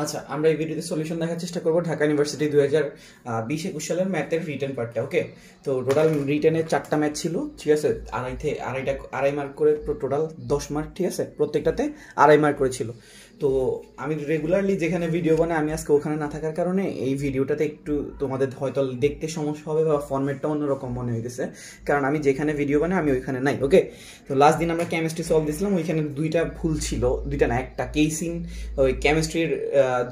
আচ্ছা, আমরা এই ভিডিওতে সলিউশন দেখার চেষ্টা করব ঢাকা ইউনিভার্সিটি 2020-21 সালের ম্যাথের রিটেন পার্টটা। ওকে, তো টোটাল রিটেনের 4টা ম্যাথ ছিল, ঠিক আছে। আড়াই মার্ক করে টোটাল 10 মার্ক, ঠিক আছে। প্রত্যেকটাতে আড়াই মার্ক করে ছিল। তো আমি রেগুলারলি যেখানে ভিডিও বানাই, আমি আজকে ওখানে না থাকার কারণে এই ভিডিওটাতে একটু তোমাদের হয়তো দেখতে সমস্যা হবে বা ফরম্যাটটা অন্যরকম মনে হইতেছে, কারণ আমি যেখানে ভিডিও বানাই আমি ওইখানে নাই। ওকে, তো লাস্ট দিন আমরা কেমিস্ট্রি সলভ দিয়েছিলাম, ওইখানে দুইটা ভুল ছিল, দুইটা না একটা, কেসিন। ওই কেমিস্ট্রির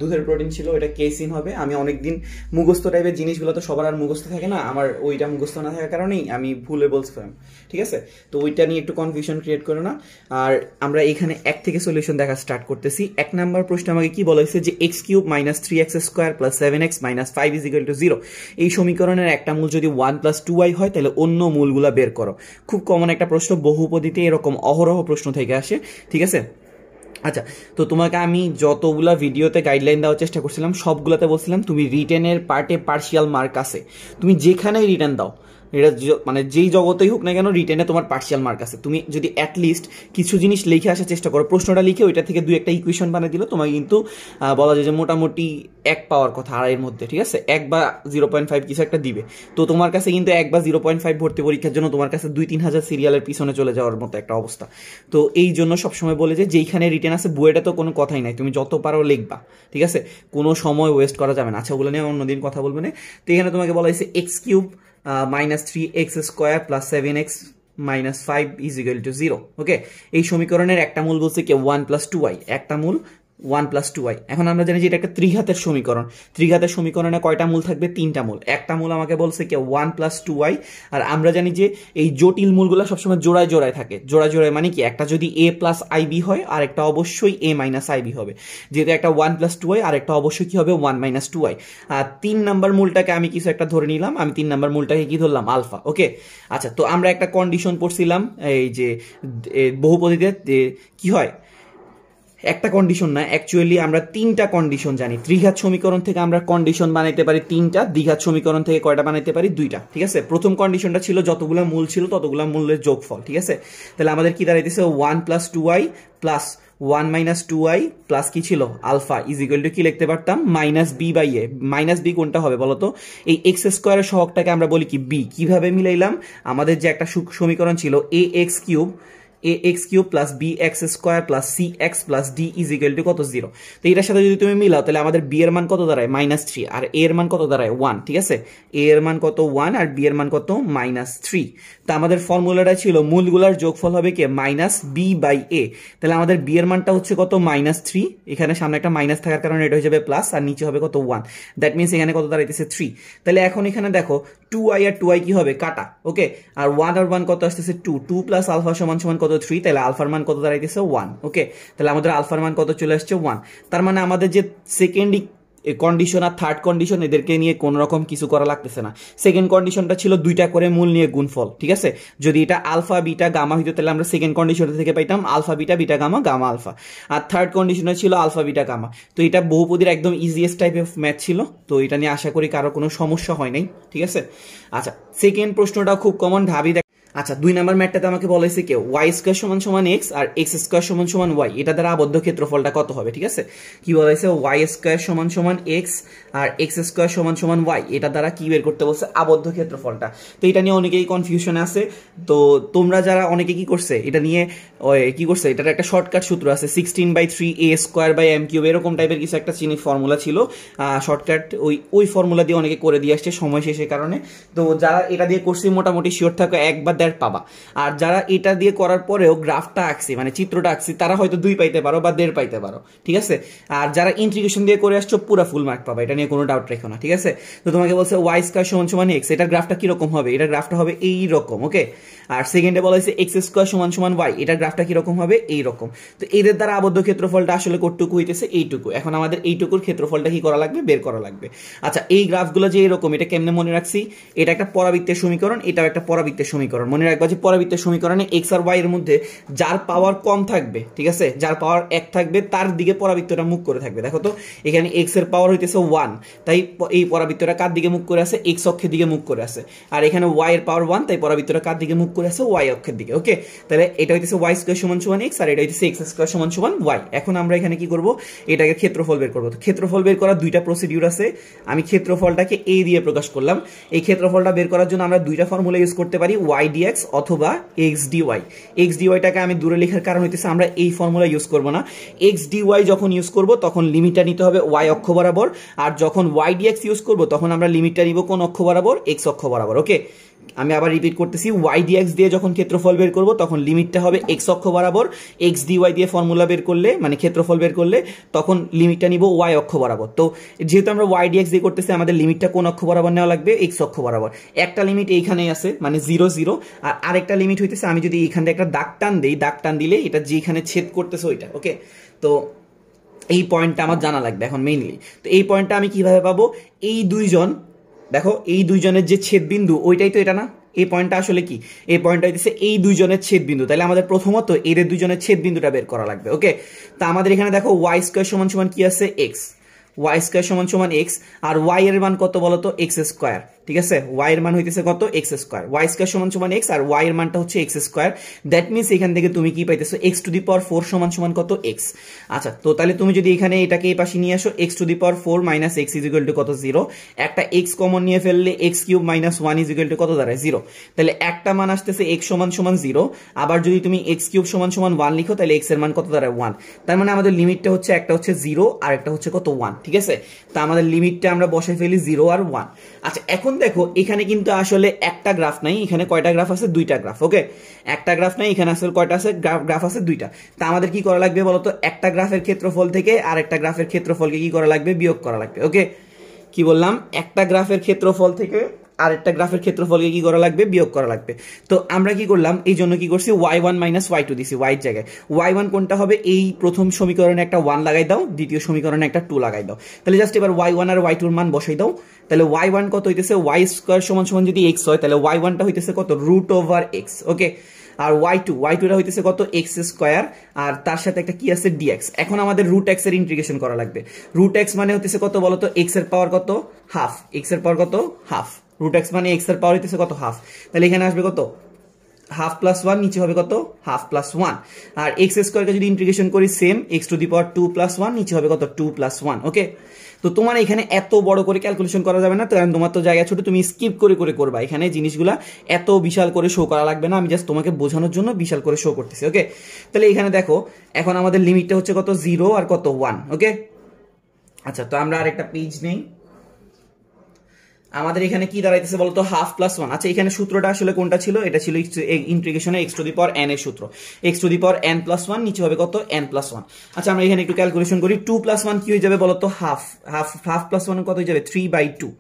দুধের প্রোটিন ছিল, ওইটা কেসিন হবে। আমি অনেকদিন মুখস্থ টাইপের জিনিসগুলো তো সবার আর মুখস্থ থাকে না, আমার ওইটা মুখস্থ না থাকার কারণেই আমি ভুলে বলছিলাম, ঠিক আছে। তো ওইটা নিয়ে একটু কনফিউশন ক্রিয়েট করো না। আর আমরা এখানে 1 থেকে সলিউশন দেখা স্টার্ট করতেছি। 1 নাম্বার প্রশ্ন আমাকে কি বলা হয়েছে যে x³ - 3x² + 7x - 5 = 0 এই সমীকরণের একটা মূল যদি 1 + 2y হয়, তাহলে অন্য মূলগুলা বের করো। খুব কমন একটা প্রশ্ন, বহুপদীতে এরকম অহরহ প্রশ্ন থেকে আসে, ঠিক আছে। আচ্ছা, তো তোমাকে আমি যতগুলা ভিডিওতে গাইডলাইন দেওয়ার চেষ্টা করছিলাম, সবগুলোতে বলছিলাম তুমি রিটেনের পার্টে পার্শিয়াল মার্ক আছে, তুমি যেখানেই রিটেন দাও, এটা মানে যেই জগতেই হোক না কেন, রিটেনে তোমার পার্শিয়াল মার্ক আছে। তুমি যদি অ্যাটলিস্ট কিছু জিনিস লিখে আসার চেষ্টা করো, প্রশ্নটা লিখে ওইটা থেকে 2-1টা ইকুয়েশন বানিয়ে দিল, তোমাকে কিন্তু বলা যায় যে মোটামুটি 1 পাওয়ার কথা আড়াইয়ের মধ্যে, ঠিক আছে। 1 বা 0.5 কিছু একটা দিবে। তো তোমার কাছে কিন্তু 1 বা 0.5 ভর্তি পরীক্ষার জন্য তোমার কাছে 2-3 হাজার সিরিয়ালের পিছনে চলে যাওয়ার মতো একটা অবস্থা। তো এই জন্য সবসময় বলে যে যেইখানে রিটেন আছে বইটা তো কোনো কথাই নাই, তুমি যত পারো লিখবা, ঠিক আছে, কোনো সময় ওয়েস্ট করা যাবে না। আচ্ছা, ওগুলো নিয়ে অন্যদিন কথা বলবে না। তো এখানে তোমাকে বলা হয়েছে x³ - 3x² + 7x - 5 = 0। ওকে, এই সমীকরণের একটা মূল বলছে কি 1 + 2y, একটা মূল 1 + 2y। এখন আমরা জানি যে এটা একটা ত্রিঘাতের সমীকরণ। ত্রিঘাতের সমীকরণে কয়টা মূল থাকবে? 3টা মূল। একটা মূল আমাকে বলছে কি 1 + 2y। আর আমরা জানি যে এই জটিল মূলগুলো সবসময় জোড়ায় জোড়ায় থাকে। জোড়ায় জোড়ায় মানে কি, একটা যদি a + ib হয় আর একটা অবশ্যই a - ib হবে। যেহেতু একটা 1 + 2y আর একটা অবশ্যই কি হবে 1 - 2y। আর 3 নাম্বার মূলটাকে আমি কিছু একটা ধরে নিলাম, আমি 3 নাম্বার মূলটাকে কি ধরলাম? আলফা। ওকে, আচ্ছা, তো আমরা একটা কন্ডিশন পড়ছিলাম, এই যে বহুপদীতে কি হয়, একটা কন্ডিশন না, অ্যাকচুয়ালি আমরা 3টা কন্ডিশন জানি। ত্রিঘাত সমীকরণ থেকে আমরা কন্ডিশন বানাইতে পারি 3টা, দ্বিঘাত সমীকরণ থেকে কয়টা বানাইতে পারি? 2টা, ঠিক আছে। প্রথম কন্ডিশনটা ছিল যতগুলো মূল ছিল ততগুলো মূলের যোগফল, ঠিক আছে। তাহলে আমাদের কি দাঁড়াইতেছে 1 + 2y + 1 - 2y প্লাস কি ছিল? আলফা = কি লিখতে পারতাম? -b/a। -b কোনটা হবে বলতো? এই x² এর সহগটাকে আমরা বলি কি? b। কিভাবে মিলাইলাম? আমাদের যে একটা সমীকরণ ছিল ax³ + bx² + cx + d = কত? 0। তো এটার সাথে যদি তুমি মিলাও, তাহলে আমাদের b এর মান কত দাঁড়ায়? -3, আর a এর মান কত দাঁড়ায়? 1, ঠিক আছে। a এর মান কত? 1, আর b এর মান কত? -3। তো আমাদের ফর্মুলাটা ছিল মূলগুলার যোগফল হবে কি -b/a। তাহলে আমাদের b এর মানটা হচ্ছে কত? -3। এখানে সামনে একটা মাইনাস থাকার কারণে এটা হয়ে যাবে প্লাস, আর নিচে হবে কত? 1। দ্যাট মিনস এখানে কত দাঁড়াইতেছে? 3। তাহলে এখন এখানে দেখো 2y আর 2y কি হবে? কাটা। ওকে, আর 1 আর 1 কত আসতেছে? 2। 2 + আলফা = কত? 3। তাহলে আলফার মান কত দাঁড়াইতেছে? 1। ওকে, তাহলে আমাদের আলফার মান কত চলে আসছে? 1। তার মানে আমাদের যে সেকেন্ড কন্ডিশন আর থার্ড কন্ডিশন, এদেরকে নিয়ে কোনো রকম কিছু করা লাগতেছে না। সেকেন্ড কন্ডিশনটা ছিল 2টা করে মূল নিয়ে গুণফল, ঠিক আছে। যদি এটা আলফা বিটা গামা হইতো, তাহলে আমরা সেকেন্ড কন্ডিশন থেকে পাইতাম alpha beta, beta gamma, gamma alpha. আর থার্ড কন্ডিশনে ছিল আলফা বিটা গামা। তো এটা বহুপদীর একদম ইজিয়েস্ট টাইপ অফ ম্যাথ ছিল। তো এটা নিয়ে আশা করি কারো কোনো সমস্যা হয় নাই, ঠিক আছে। আচ্ছা, সেকেন্ড প্রশ্নটা খুব কমন, ভাবি। আচ্ছা, 2 নাম্বার ম্যাথটাতে আমাকে বলা হয়েছে কি y² = x আর x² = y। এটা দ্বারা আবদ্ধ ক্ষেত্রফলটা কত হবে? ঠিক আছে, কি বলা হয়েছে? y² = x আর x² = y। এটা দ্বারা কি বের করতে বলছে? আবদ্ধ ক্ষেত্রফলটা। তো এটা নিয়ে অনেকেই কনফিউশন আছে। তো তোমরা যারা অনেকে কি করছে এটা নিয়ে, কি করছে, এটার একটা শর্টকাট সূত্র আছে, 16/3a² এরকম টাইপের কিছু একটা চিনি ফর্মুলা ছিল, শর্টকাট। ওই ফর্মুলা দিয়ে অনেকে করে দিয়ে আসছে সময় শেষের কারণে। তো যারা এটা দিয়ে করছি মোটামুটি শিওর থাকো 1 বা 1.5 পাবা। আর যারা এটা দিয়ে করার পরেও গ্রাফটা আঁকছি, মানে চিত্রটা আঁকছি, তারা হয়তো 2 পাইতে পারো বা 1.5 পাইতে পারো, ঠিক আছে। আর যারা ইন্টিগ্রেশন দিয়ে করে আসছো পুরো ফুল মার্ক পাবা, এটা নিয়ে কোনো ডাউট রেখো না, ঠিক আছে। তো তোমাকে বলছে y² = x, এটার গ্রাফটা কিরকম হবে? এটার গ্রাফটা হবে এইরকম। ওকে, আর সেকেন্ডে বলা হয়েছে x² = y, এটার গ্রাফটা কিরকম হবে? এইরকম। তো এদের দ্বারা আবদ্ধ ক্ষেত্রফলটা আসলে কতটুকু হইতেছে? এইটুকু। এখন আমাদের এইটুকুর ক্ষেত্রফলটা কি করা লাগবে? বের করা লাগবে। আচ্ছা, এই গ্রাফগুলো যে এরকম, এটা কেমনে মনে রাখছি? এটা একটা পরাবৃত্তের সমীকরণ, এটাও একটা পরাবৃত্তের সমীকরণ। বরাবর। মনে রাখবা যে পরাবৃত্তের সমীকরণে এক্স আর ওয়াই এর মধ্যে যার পাওয়ার কম থাকবে, ঠিক আছে, যার পাওয়ার 1 থাকবে তার দিকে পরাবৃত্তটা মুখ করে থাকবে। দেখো তো এখানে এক্স এর পাওয়ার হইতেছে 1, তাই এই পরাবৃত্তটা কার দিকে মুখ করে আছে? এক্স অক্ষের দিকে মুখ করে আছে। আর এখানে ওয়াই এর পাওয়ার 1, তাই পরাবৃত্তটা কার দিকে মুখ করে আছে? ওয়াই অক্ষের দিকে। ওকে, তাহলে এটা হইতেছে ওয়াই স্কয়ার সমান সমান এক্স, আর এটা হইতেছে এক্স স্কয়ার সমান সমান ওয়াই। এখন আমরা এখানে কি করব? এটাকে ক্ষেত্রফল বের করব। তো ক্ষেত্রফল বের করার দুইটা প্রসিডিউর আছে। আমি ক্ষেত্রফলটাকে এ দিয়ে প্রকাশ করলাম। এই ক্ষেত্রফলটা বের করার জন্য আমরা দুইটা ফর্মুলা ইউজ করতে পারি, ওয়াই ডিএক্স অথবা এক্স ডিওয়াই। এক্স ডিওয়াইটাকে আমি দূরে লেখার কারণ হইতেছে আমরা এই ফর্মুলা ইউজ করব না। এক্স ডিওয়াই যখন ইউজ করব তখন লিমিটটা নিতে হবে ওয়াই অক্ষ বরাবর, আর যখন ওয়াই ডিএক্স ইউজ করব তখন আমরা লিমিটটা নিব কোন অক্ষ বরাবর? এক্স অক্ষ বরাবর। ওকে, আমি আবার রিপিট করতেছি, ওয়াই ডিএক্স দিয়ে যখন ক্ষেত্রফল বের করব তখন লিমিটটা হবে এক্স অক্ষ বরাবর, এক্স ডিওয়াই দিয়ে ফর্মুলা বের করলে মানে ক্ষেত্রফল বের করলে তখন লিমিটটা নিব ওয়াই অক্ষ বরাবর। তো যেহেতু আমরা ওয়াই ডিএক্স দিয়ে করতেছি আমাদের লিমিটটা কোন অক্ষ বরাবর নেওয়া লাগবে? এক্স অক্ষ বরাবর। একটা লিমিট এইখানেই আছে মানে 0 0, আর আরেকটা লিমিট হইতেছে আমি যদি এইখান থেকে একটা দাগ টান দেই, দাগ টান দিলে এটা যেখানে ছেদ করতেছে ওইটা। ওকে, তো এই পয়েন্টটা আমার জানা লাগবে এখন মেইনলি। তো এই পয়েন্টটা আমি কিভাবে পাবো? এই দুইজন, দেখো এই দুইজনের যে ছেদ বিন্দু ওইটাই তো এটা না? এই পয়েন্টটা আসলে কি? এই পয়েন্টটা হইতেছে এই দুইজনের ছেদ বিন্দু। তাহলে আমাদের প্রথমত এদের দুইজনের ছেদ বিন্দুটা বের করা লাগবে। ওকে, তা আমাদের এখানে দেখো ওয়াই স্কয়ার সমান সমান কি আছে? এক্স। ওয়াই স্কয়ার সমান সমান এক্স, আর ওয়াই এর মান কত বলো তো? X square. ঠিক আছে, ওয়াই এর মান হইতেছে কত? X square. ওয়াই স্কয়ার সমান সমান এক্স, আর ওয়াই এর মানটা হচ্ছে এক্স স্কয়ার। দ্যাট মিনস এখান থেকে তুমি কি পাইতেছো? এক্স টু দি পাওয়ার 4 সমান সমান কত? এক্স। আচ্ছা, তো তাহলে তুমি যদি এখানে এটাকে এই পাশে নিয়ে আসো, x to the power 4 minus x is equal two কত? 0। একটা এক্স কমন নিয়ে ফেললে x cube minus 1 is equal two কত দাঁড়ায়? 0। তাহলে একটা মান আসতেছে এক্স সমান সমান 0, আবার যদি তুমি এক্স কিউব সমান সমান 1 লিখো তাহলে এক্স এর মান কত দাঁড়ায়? 1। তার মানে আমাদের লিমিটটা হচ্ছে একটা হচ্ছে 0 আর একটা হচ্ছে কত? 1। ঠিক আছে, তা আমাদের লিমিটটা আমরা বসাই ফেলি 0 আর 1। আচ্ছা, এখন দেখো এখানে কিন্তু আসলে একটা গ্রাফ নাই, এখানে কয়টা গ্রাফ আছে? দুইটা গ্রাফ। ওকে, একটা গ্রাফ নাই, এখানে আসলে কয়টা আছে? গ্রাফ আছে দুইটা। তা আমাদের কি করা লাগবে বলতো? একটা গ্রাফের ক্ষেত্রফল থেকে আরেকটা গ্রাফের ক্ষেত্রফলকে কি করা লাগবে? বিয়োগ করা লাগবে। ওকে, কি বললাম? একটা গ্রাফের ক্ষেত্রফল থেকে আরেকটা গ্রাফের ক্ষেত্রফলকে কি করা লাগবে? বিয়োগ করা লাগবে। তো আমরা কি করলাম? এই জন্য কি করছি? y1 মাইনাস y2 দিছি y এর জায়গায়। y1 কোনটা হবে? এই প্রথম সমীকরণে একটা 1 লাগাই দাও, দ্বিতীয় সমীকরণে একটা 2 লাগাই দাও। তাহলে জাস্ট এবার y1 আর y2 এর মান বসাই দাও। তাহলে y1 কত হইতেছে? y স্কয়ার সমান সমান যদি x হয় তাহলে y1 টা হইতেছে কত? √x। ওকে, আর y2 টা হইতেছে কত? x স্কয়ার, আর তার সাথে একটা কি আছে? dx। এখন আমাদের √x এর ইন্টিগ্রেশন করা লাগবে। √x মানে হইতেছে কত বলো তো? x এর পাওয়ার কত? হাফ। x এর পাওয়ার কত? হাফ। √x মানে x এর পাওয়ার হইতেছে কত? হাফ। তাহলে এখানে আসবে কত? হাফ প্লাস 1, নিচে হবে কত? Half plus 1। আর x স্কয়ারকে যদি ইন্টিগ্রেশন করি same, x to the power 2 plus 1, নিচে হবে কত? 2 প্লাস 1। ওকে, তো তোমার এখানে এত বড় করে ক্যালকুলেশন করা যাবে না, কারণ তোমার তো জায়গা ছোট, তুমি স্কিপ করে করে করবা। এখানে জিনিসগুলা এত বিশাল করে শো করা লাগবে না, আমি জাস্ট তোমাকে বোঝানোর জন্য বিশাল করে শো করতেছি। ওকে, তাহলে এখানে দেখো এখন আমাদের লিমিটটা হচ্ছে কত? 0 আর কত? 1। ওকে, আচ্ছা, তো আমরা আরেকটা পেজ নেই। আমাদের এখানে কি দাঁড়াইতেছে বলতো? Half plus 1। আচ্ছা, এখানে সূত্রটা আসলে কোনটা ছিল? এটা ছিল ইন্টিগ্রেশনে x to the power n এর সূত্র। x to the power n plus 1, নিচে হবে কত? n plus 1। আচ্ছা, আমরা এখানে একটু ক্যালকুলেশন করি। 2 প্লাস 1 কি হয়ে যাবে বলতো? হাফ। হাফ প্লাস 1 কত হয়ে যাবে? 3/2।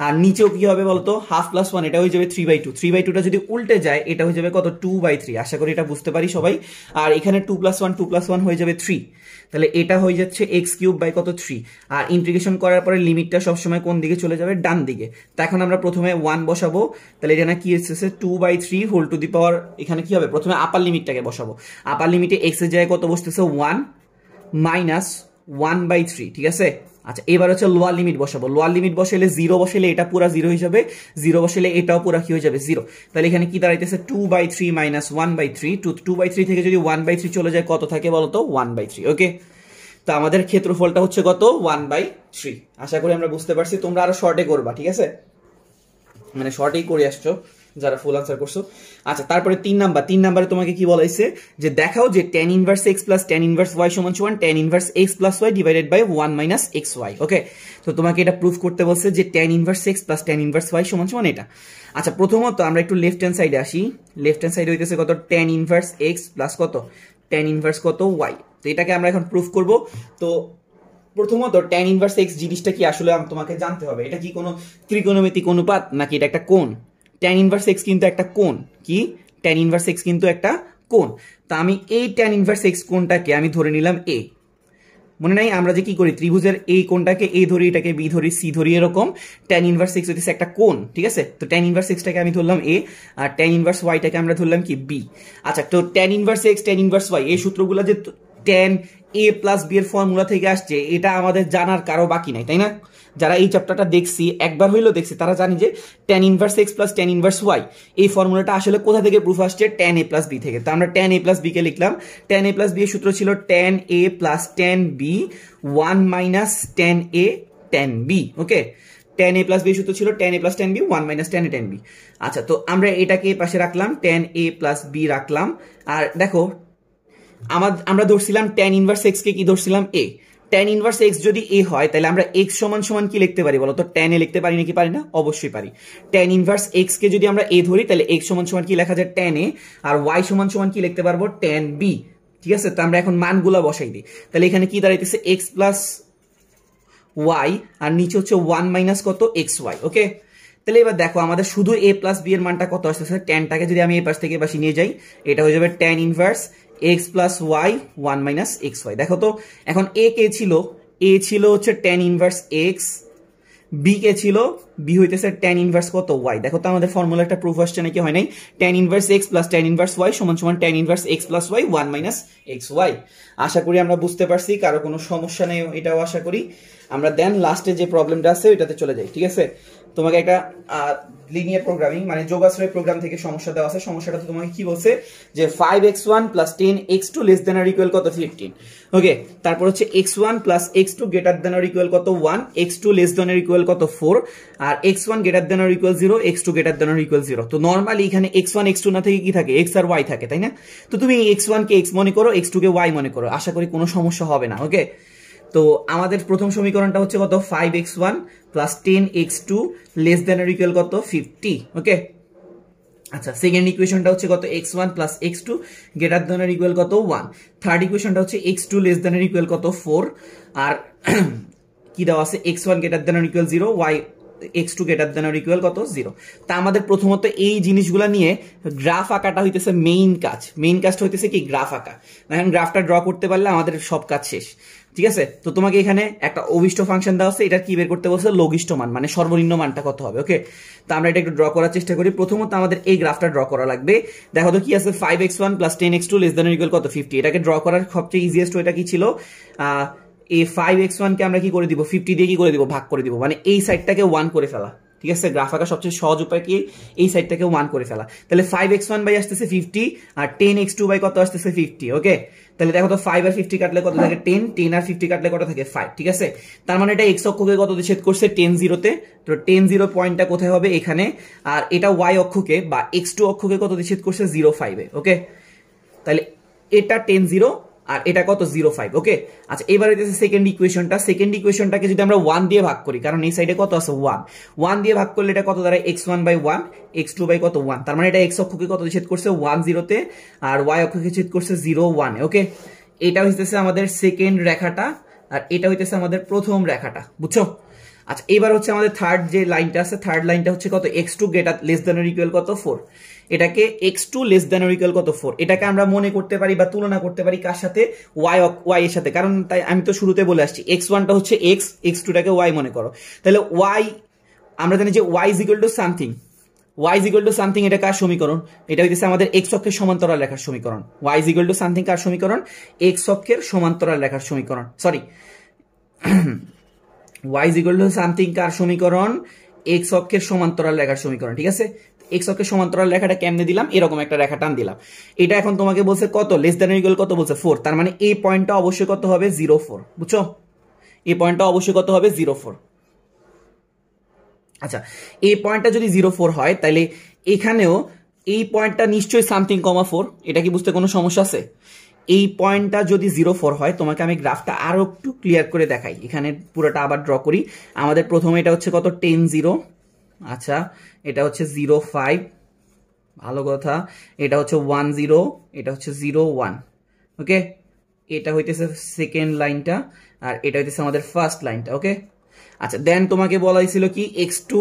আর নিচেও কি হবে বলতো? হাফ প্লাস 1, এটা হয়ে যাবে 3/2। 3/2টা যদি উল্টে যায় এটা হয়ে যাবে কত? 2/3। আশা করি এটা বুঝতে পারি সবাই। আর এখানে 2 প্লাস 1 হয়ে যাবে 3। তাহলে এটা হয়ে যাচ্ছে এক্স কিউব বাই কত? 3। আর ইন্টিগ্রেশন করার পরে লিমিটটা সবসময় কোন দিকে চলে যাবে? ডান দিকে। তা এখন আমরা প্রথমে 1 বসাবো। তাহলে এখানে কি এসেছে? 2/3 হোল টু দি পাওয়ার, এখানে কি হবে? প্রথমে আপার লিমিটটাকে বসাবো। আপার লিমিটে এক্স এর জায়গায় কত বসতেছে? 1 মাইনাস 1/3। ঠিক আছে, আচ্ছা, এবার হচ্ছে লোয়ার লিমিট বসাবো। লোয়ার লিমিট বসাইলে 0 বসাইলে এটা পুরা 0 হয়ে যাবে, 0 বসাইলে এটাও পুরা কি হয়ে যাবে? 0। তাহলে এখানে কি দাঁড়াইতেছে? 2/3 মাইনাস 1/3। 2/3 থেকে যদি 1/3 চলে যায় কত থাকে বলতো? 1/3। ওকে, তো আমাদের ক্ষেত্রফলটা হচ্ছে কত? 1/3। আশা করি আমরা বুঝতে পারছি। তোমরা আরো শর্টে করবা, ঠিক আছে, মানে শর্টেই করে আসছো যারা ফুল আনসার করছো। আচ্ছা, তারপরে 3 নাম্বারে তোমাকে কি বলাইছে? যে দেখাও যে tan inverse x plus tan inverse y সমান সমান tan inverse x plus y divided by 1 minus xy। Okay, তো তোমাকে এটা প্রুফ করতে বলছে যে tan inverse x plus tan inverse y সমান সমান এটা। আচ্ছা, প্রথমত আমরা একটু লেফট হ্যান্ড সাইডে আসি। লেফট হ্যান্ড সাইডে হইতেছে কত? tan ইনভার্স x প্লাস কত? tan ইনভার্স কত? y। তো এটাকে আমরা এখন প্রুফ করব। তো প্রথমত tan ইনভার্স x জিনিসটা কি আসলে তোমাকে জানতে হবে। এটা কি কোনো ত্রিকোণমিতিক অনুপাত নাকি এটা একটা কোণ? tan ইনভার্স x কিন্তু একটা কোণ। কি? tan ইনভার্স x কিন্তু একটা কোণ। তা আমি এই tan ইনভার্স x কোণটাকে আমি ধরে নিলাম a। মনে নাই আমরা যে কি করি, ত্রিভুজের এই কোণটাকে এ ধরি, এটাকে বি ধরি, সি ধরি, এরকম tan ইনভার্স x হইতেছে একটা কোণ, ঠিক আছে। তো tan ইনভার্স x টাকে আমি ধরলাম এ, আর tan ইনভার্স y টাকে আমরা ধরলাম কি বি। আচ্ছা, তো tan inverse x, tan inverse y এই সূত্রগুলো যে tan a প্লাস বি এর ফর্মুলা থেকে আসছে, এটা আমাদের জানার কারো বাকি নাই, তাই না? যারা এই চ্যাপ্টারটা দেখছি, একবার হইলেও দেখছি, তারা জানি যে tan inverse x plus tan inverse y এই ফর্মুলাটা আসলে কোথা থেকে প্রুফ আসছে, tan a প্লাস b থেকে। তো আমরা tan a প্লাস b কে লিখলাম, tan a প্লাস b এর সূত্র ছিল tan a plus tan b 1 minus tan a tan b, okay. tan a plus b এর সূত্র ছিল tan a plus tan b 1 minus tan a tan b। আচ্ছা, তো আমরা এটাকে পাশে রাখলাম, tan a প্লাস b রাখলাম। আর দেখো আমরা ধরছিলাম tan ইনভার্স x কে কি ধরছিলাম a। tan ইনভার্স x যদি a হয়, তাহলে আমরা x সমান সমান কি লিখতে পারি বলো তো? tan a লিখতে পারি নাকি পারি না? অবশ্যই পারি। tan ইনভার্স x কে যদি আমরা a ধরি, তাহলে x সমান সমান কি লেখা যায়? tan a। আর y সমান সমান কি লিখতে পারবো? tan b, ঠিক আছে। তো আমরা এখন মানগুলা বসাই দিই, তাহলে এখানে কি দাঁড়াইতেছে? x প্লাস y, আর নিচে হচ্ছে 1 মাইনাস কত? xy, ওকে। তাহলে এবার দেখো আমাদের শুধু a প্লাস b এর মানটা কত আসতেছে? ট্যানটাকে যদি আমি এই পাশ থেকে পাশে নিয়ে যাই, এটা হয়ে যাবে tan inverse x plus y 1 minus xy। দেখো তো এখন a কে ছিল, a ছিল হচ্ছে tan ইনভার্স x, b কে ছিল, b হইতেছে tan ইনভার্স কত? y। দেখো তো আমাদের ফর্মুলা একটা প্রুফ আসছে নাকি হয় নাই? tan inverse x plus tan inverse y সমান সমান tan inverse x plus y 1 minus xy। আশা করি আমরা বুঝতে পারছি, কারো কোনো সমস্যা নেই, এটাও আশা করি। আমরা দেন লাস্টে যে প্রবলেমটা আছে ওইটাতে চলে যাই, ঠিক আছে। তোমাকে একটা লিনিয়ার প্রোগ্রামিং মানে যোগাশ্রয় প্রোগ্রাম থেকে সমস্যা দেওয়া আছে। সমস্যাটা তো তোমাকে কি বলছে যে 5x1 plus 10x2 less than or equal কত? 15, ওকে। তারপর হচ্ছে x1 plus x2 greater than or equal কত? 1, x2 less than or equal কত? 4, আর x1 greater than or equal 0, x2 greater than or equal 0। তো নরমালি এখানে x1 x2 না থেকে কি থাকে? x আর y থাকে, তাই না? তো তুমি x1 কে x মনে করো, x2 কে y মনে করো, আশা করি কোনো সমস্যা হবে না, ওকে। তো আমাদের প্রথম সমীকরণটা হচ্ছে কত? 5x1 plus 10x2 less than or equal কত? 50, ওকে। আচ্ছা, সেকেন্ড ইকুয়েশনটা হচ্ছে কত? x1 plus x2 greater than or equal কত? 1। থার্ড ইকুয়েশনটা হচ্ছে x2 less than or equal কত? 4। আর কি দেওয়া আছে? x1 greater than or equal 0, y x2 greater than or equal কত? 0। তা আমাদের প্রথমত এই জিনিসগুলো নিয়ে গ্রাফ আঁকাটা হইতেছে মেইন কাজ। মেইন কাজটা হইতেছে কি? গ্রাফ আঁকা। এখন গ্রাফটা ড্র করতে পারলে আমাদের সব কাজ শেষ, ঠিক আছে। তো তোমাকে এখানে একটা অভিষ্ট ফাংশন দেওয়া আছে, এটা কি বের করতে বলছে? লঘিষ্ঠ মান, মানে সর্বনিম্ন মানটা কত হবে, ওকে। তো আমরা এটা একটু ড্র করার চেষ্টা করি। প্রথমত আমাদের এই গ্রাফটা ড্র করা লাগবে। দেখো তো কি আছে? 5x1 plus 10x2 less than equal কত? 50। এটাকে ড্র করার সবচেয়ে ইজিয়েস্ট ওইটা কি ছিল? এই 5x1 কে আমরা কি করে দিব? 50 দিয়ে কি করে দিব? ভাগ করে দিব, মানে এই সাইডটাকে 1 করে ফেলা, ঠিক আছে। গ্রাফ আঁকা সবচেয়ে সহজ উপায় কি? এই সাইডটাকে 1 করে ফেলা। তাহলে 5x1 বাই আসতেছে 50, আর 10x2 বাই কত আসতেছে? 50, ওকে। তাহলে দেখো তো 5 আর 50 কাটলে কত থাকে? 10, 10 আর 50 কাটলে কত থাকে? 5, ঠিক আছে। তার মানে এটা x অক্ষকে কত দিয়ে ছেদ করছে? 10 0-তে। তো 10 0 পয়েন্টটা কোথায় হবে? এখানে। আর এটা y অক্ষকে বা x2 অক্ষকে কত দিয়ে ছেদ করছে? 0 5-এ, ওকে। তাহলে এটা 10 0 আর এটা কত? 0 5, ওকে। আচ্ছা, এবার হইতেছে সেকেন্ড ইকুয়েশনটা। সেকেন্ড ইকুয়েশনটাকে যদি আমরা 1 দিয়ে ভাগ করি, কারণ এই সাইডে কত আছে? 1 দিয়ে ভাগ করলে এটা কত দাঁড়ায়? x1 বাই 1, x2 বাই কত? 1। তার মানে এটা x অক্ষকে কত ছেদ করছে? 1 0-তে, আর y অক্ষকে ছেদ করছে 0 1-এ, ওকে। এটা হইতেছে আমাদের সেকেন্ড রেখাটা, আর এটা হইতেছে আমাদের প্রথম রেখাটা, বুঝছো? আচ্ছা, এবার হচ্ছে আমাদের থার্ড যে লাইনটা আছে, থার্ড লাইনটা হচ্ছে কত? x2 greater less than or equal কত? 4। এটাকে x2 less than or equal কত? 4। এটাকে আমরা মনে করতে পারি বা তুলনা করতে পারি কার সাথে? y এর সাথে। কারণ তাই আমি তো শুরুতে বলে আসছি x1 টা হচ্ছে x, x2 টাকে y মনে করো। তাহলে y আমরা জানি যে y is equal to something, y is equal to something, এটা কার সমীকরণ? এটা হইতেছে আমাদের x অক্ষের সমান্তরাল রেখার সমীকরণ। y is equal to something কার সমীকরণ? x অক্ষের সমান্তরাল রেখার সমীকরণ, sorry y is equal to something কার সমীকরণ? x অক্ষের সমান্তরাল রেখার সমীকরণ, ঠিক আছে। x অক্ষের সমান্তরাল রেখাটা কেমনে দিলাম? এরকম একটা রেখা টান দিলাম। এটা এখন তোমাকে বলছে কত? লেস দেন ইকুয়াল কত বলছে? 4। তার মানে এই পয়েন্টটা অবশ্যই কত হবে? 0 4, বুঝছো? এই পয়েন্টটা অবশ্যই কত হবে? 0 4। আচ্ছা, এই পয়েন্টটা যদি 0 4 হয়, তাহলে এখানেও এই পয়েন্টটা নিশ্চয়ই সামথিং কমা 4। এটা কি বুঝতে কোনো সমস্যা আছে? এই পয়েন্টটা যদি 0 4 হয়, তোমাকে আমি গ্রাফটা আরো একটু ক্লিয়ার করে দেখাই। এখানে পুরোটা আবার ড্র করি। আমাদের প্রথমে এটা হচ্ছে কত? 10 0, আচ্ছা এটা হচ্ছে 0 5, ভালো কথা। এটা হচ্ছে 1 0, এটা হচ্ছে 0 1, ওকে। এটা হইতেছে সেকেন্ড লাইনটা, আর এটা হইতেছে আমাদের ফার্স্ট লাইনটা, ওকে। আচ্ছা দেন তোমাকে বলা হয়েছিল কি x2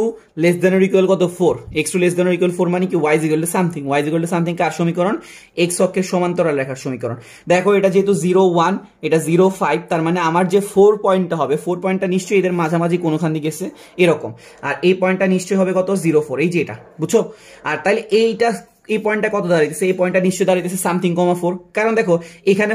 less than or equal কত 4, x2 less than or equal 4 মানে কি y equal to something, y equal to something কার সমীকরণ, x অক্ষের সমান্তরাল রেখার সমীকরণ। দেখো এটা যেহেতু 0 1 এটা 0 5, তার মানে আমার যে 4 পয়েন্টটা হবে 4 পয়েন্টটা নিশ্চয়ই এদের মাঝামাঝি কোনোখান দিকে গেছে এরকম, আর এই পয়েন্টটা নিশ্চয়ই হবে কত 0 4, এই যে এটা বুঝছো। আর তাহলে এইটা এই পয়েন্টটা কত দাঁড়াইতেছে, এই পয়েন্টটা নিশ্চয়ই দাঁড়াইতেছে সামথিং কমা 4, কারণ দেখো এখানে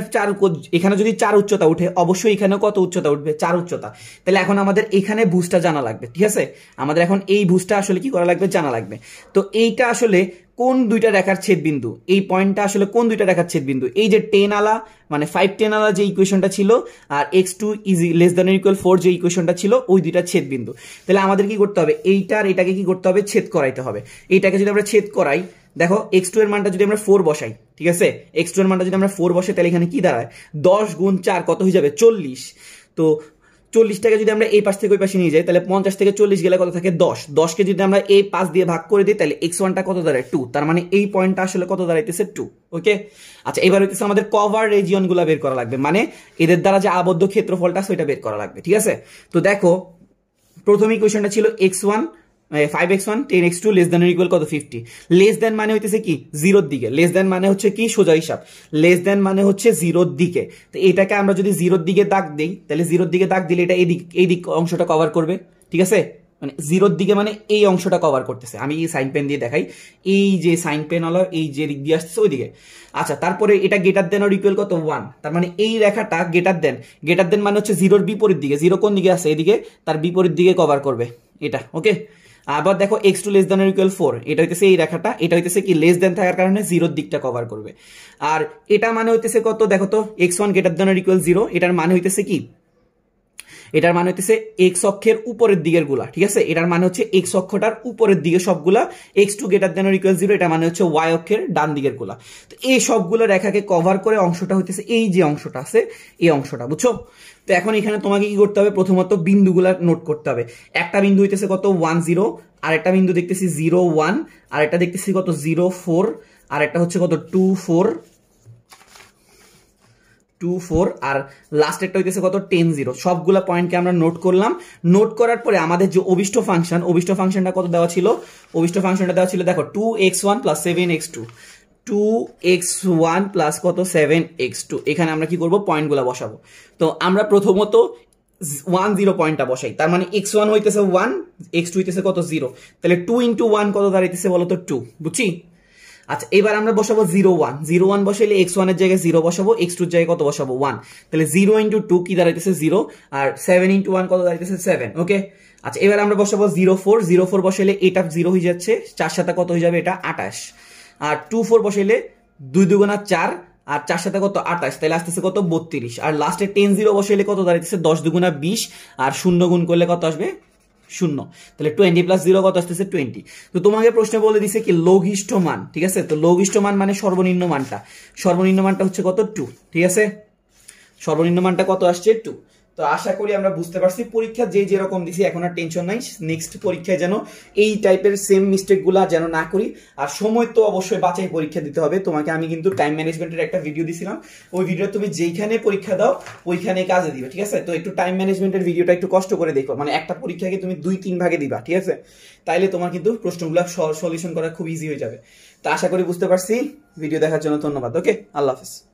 এখানে যদি 4 উচ্চতা উঠে অবশ্যই এখানেও কত উচ্চতা উঠবে 4 উচ্চতা। তাহলে এখন আমাদের এখানে ভুজটা জানা লাগবে, ঠিক আছে, আমাদের এখন এই ভুজটা আসলে কি করা লাগবে জানা লাগবে। তো এইটা আসলে কোন দুইটা রেখার ছেদ বিন্দু, এই পয়েন্টটা আসলে কোন দুইটা রেখার ছেদ বিন্দু, এই যে 10 আলা মানে 5 10 আলা যে ইকুয়েশনটা ছিল আর x2 is less than or equal 4 যে ইকুয়েশনটা ছিল ওই দুইটা ছেদ বিন্দু। তাহলে আমাদের কি করতে হবে, এইটা আর এটাকে কি করতে হবে ছেদ করাইতে হবে। এইটাকে যদি আমরা ছেদ করাই, দেখো x2 এর মানটা যদি আমরা 4 বসাই, ঠিক আছে, x2 এর মানটা যদি আমরা 4 বসাই তাহলে এখানে কি দাঁড়ায় 10 গুণ 4 কত হয়ে যাবে 40। তো 40টাকে যদি আমরা এই পাশ থেকে ওই পাশে নিয়ে যাই তাহলে 50 থেকে 40 গেলে কত থাকে 10, 10কে যদি আমরা এই 5 দিয়ে ভাগ করে দিই তাহলে x1টা কত দাঁড়ায় 2, তার মানে এই পয়েন্টটা আসলে কত দাঁড়াইতেছে 2। ওকে, আচ্ছা এবার হইতেছে আমাদের কভার রিজিয়ন গুলা বের করা লাগবে, মানে এদের দ্বারা যে আবদ্ধ ক্ষেত্রফলটা সেটা বের করা লাগবে, ঠিক আছে। তো দেখো প্রথম ইকুয়েশনটা ছিল x1 5x1 10x2 less than equal কত 50, লেস দেন মানে হইতেছে কি 0 দিকে, লেস দেন মানে হচ্ছে কি সোজা হিসাব, লেস দেন মানে হচ্ছে 0 দিকে। তো এটাকে আমরা যদি 0 দিকে দাগ দেই তাহলে 0 দিকে দাগ দিলে এটা এই দিক অংশটা কভার করবে, ঠিক আছে, মানে 0 দিকে মানে এই অংশটা কভার করতেছে। আমি এই সাইন পেন দিয়ে দেখাই, এই যে সাইন পেন হলো এই যে দিক দিয়ে আসতেছে ওইদিকে। আচ্ছা তারপরে এটা গ্রেটার দেন অর ইকুয়াল কত 1, তার মানে এই রেখাটা গ্রেটার দেন মানে হচ্ছে 0-র বিপরীত দিকে, 0 কোন দিকে আছে এদিকে, তার বিপরীত দিকে কভার করবে এটা। ওকে, আবার দেখো x2 less than or equal 4, এটা হইতেছে এই রেখাটা, এটা হইতেছে কি লেস দেন থাকার কারণে 0-র দিকটা কভার করবে। আর এটা মানে হইতেছে কত, দেখো তো x1 greater than or equal 0, এটার মানে হইতেছে কি, এটার মানে হচ্ছে x অক্ষের উপরের দিকের গুলা, ঠিক আছে, এটার মানে হচ্ছে x অক্ষটার উপরের দিকে সবগুলা, x2 greater than or equal 0 এটা মানে হচ্ছে y অক্ষের ডান দিকের গুলা। তো এই সবগুলো রেখাকে কভার করে অংশটা হইতেছে এই যে অংশটা আছে এই অংশটা, বুঝছো। তো এখন এখানে তোমাকে কি করতে হবে, প্রথমত বিন্দুগুলা নোট করতে হবে। একটা বিন্দু হইতেছে কত 1 0, আর একটা বিন্দু দেখতেছি 0 1, আর একটা দেখতেছি কত 0 4, আর একটা হচ্ছে কত 2 4 2 4, আর লাস্ট একটা হইতেছে কত 10 0। সবগুলা পয়েন্টকে আমরা নোট করলাম। নোট করার পরে আমাদের যে অভিষ্ট ফাংশনটা কত দেওয়া ছিল, অভিষ্ট ফাংশনটা দেওয়া ছিল দেখো 2x1 plus 7x2, 2x1 plus কত 7x2। এখানে আমরা কি করব, পয়েন্টগুলা বসাবো। তো আমরা প্রথমত 1 0 পয়েন্টটা বসাই, তার মানে x1 হইতেছে 1, x2 হইতেছে কত 0, তাহলে 2 into 1 কত দাঁড়াইতেছে বলো তো 2, বুঝছি। আচ্ছা এবার আমরা বসাবো 0 1, 0 1 বসাইলে x1 এর জায়গায় 0 বসাবো, x2 এর জায়গায় কত বসাবো 1, তাহলে 0 into 2 কি দাঁড়াইতেছে 0, আর 7 into 1 কত দাঁড়াইতেছে 7। ওকে, আচ্ছা এবার আমরা বসাবো 0 4, 0 4 বসাইলে এটা 0 হয়ে যাচ্ছে, 4 সাথে কত হয়ে যাবে এটা 28, আর 2 4 বসাইলে 2 2 গুণা 4, আর 4 সাথে কত 28, তাহলে আসতেছে কত 32, আর লাস্টে 10 0 বসাইলে কত দাঁড়াইতেছে 10 2 গুণা 20, আর 0 গুণ করলে কত আসবে 0, তাহলে 20 প্লাস 0 কত আসতেছে 20। তো তোমাকে প্রশ্ন বলে দিছে কি লঘিষ্ঠ মান, ঠিক আছে, তো লঘিষ্ঠ মান মানে সর্বনিম্ন মানটা হচ্ছে কত 2, ঠিক আছে, সর্বনিম্ন মানটা কত আসছে 2। তো আশা করি আমরা বুঝতে পারছি, পরীক্ষা যেরকম দিছি এখন আর টেনশন নাই, নেক্সট পরীক্ষায় যেন এই টাইপের সেম মিস্টেক গুলা যেন না করি। আর সময় তো অবশ্যই বাঁচাই পরীক্ষা দিতে হবে। তোমাকে আমি কিন্তু টাইম ম্যানেজমেন্টের একটা ভিডিও দিছিলাম, ওই ভিডিও তুমি যেইখানে পরীক্ষা দাও ওইখানে কাজে দিবে, ঠিক আছে। তো একটু টাইম ম্যানেজমেন্টের ভিডিওটা একটু কষ্ট করে দেখো, মানে একটা পরীক্ষাকে তুমি 2-3 ভাগে দিবা, ঠিক আছে, তাইলে তোমার কিন্তু প্রশ্নগুলো সলিউশন করা খুব ইজি হয়ে যাবে। তো আশা করি বুঝতে পারছি। ভিডিও দেখার জন্য ধন্যবাদ। ওকে, আল্লাহ হাফেজ।